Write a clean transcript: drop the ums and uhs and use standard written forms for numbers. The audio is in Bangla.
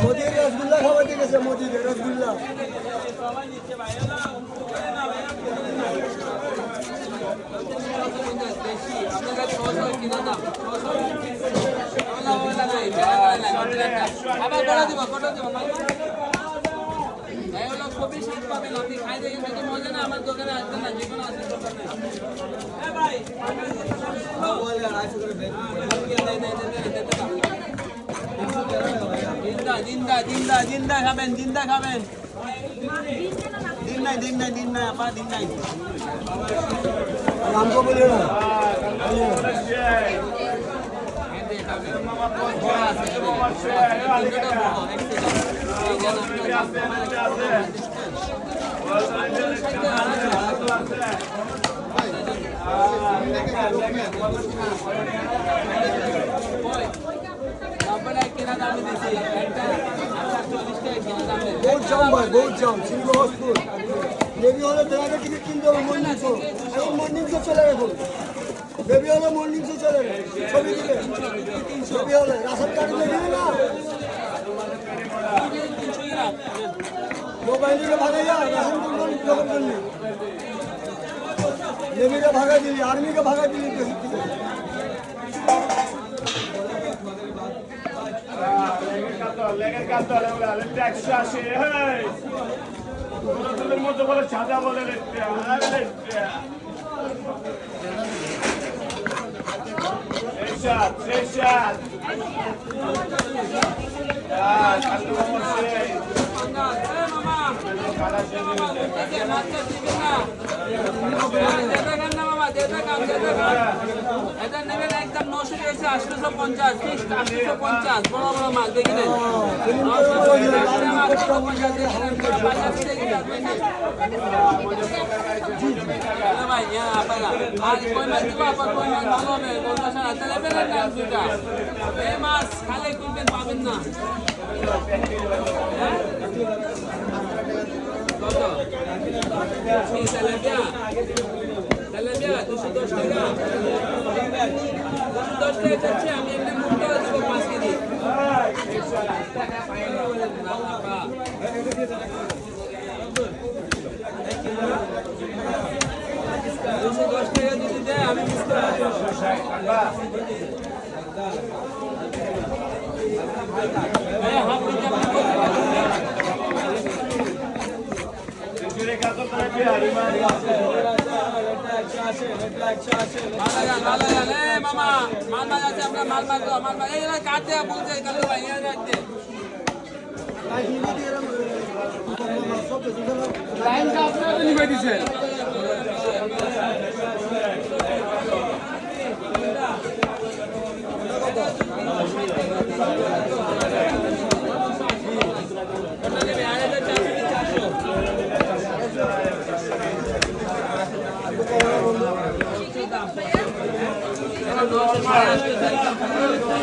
মোদির রসগোল্লা খাওয়াতে গেছে, মোদির রসগোল্লা। আবার কটা দিব খুবই স্বাদ পাবেন আপনি খাই দেখেন যদি মজা না আমার দোকানে আসবেন না যে কোনো আসেন জিন্দা খাবেন দিন নাই আপা দিন নাই নামটা বলি না বহুত জাম ভাই, বহুত জাম। সিংহ হসপুর বেবি হলে আগে টিকিট কিনতে হবে মর্নিং শো। এখন মর্নিং শো চলে গেছে, বেবি হলে মর্নিং শো চলে গেছে। ছবি দিবে ছবি হলে রাসার কার্ড দিবে না, মোবাইল দিকে ভাগাই যা রাশন দোকান করলি, নেভিকে ভাগাই দিলি, আর্মিকে ভাগাই দিলি। মধ্যে বলে সাদা বলে একদম 850 বড় বড় মাছ দেখি নেন ভাই আর কই মাছ দিব আবার কই মাছ ভালো হবে এই মাছ খালে কিনবেন পাবেন না কত তেলাপিয়া 210 টাকা 210 টাকা চাচ্ছি আমি একটা মুক্ত দিব 5 কেজি 210 টাকা যদি দেয় আমি মামা মাল মাছ আছে আপনার মাল মাছ এই কাট দেওয়া বলছে কালু ভাই রাখতে লাইনটা আপনারা নিবে দিছে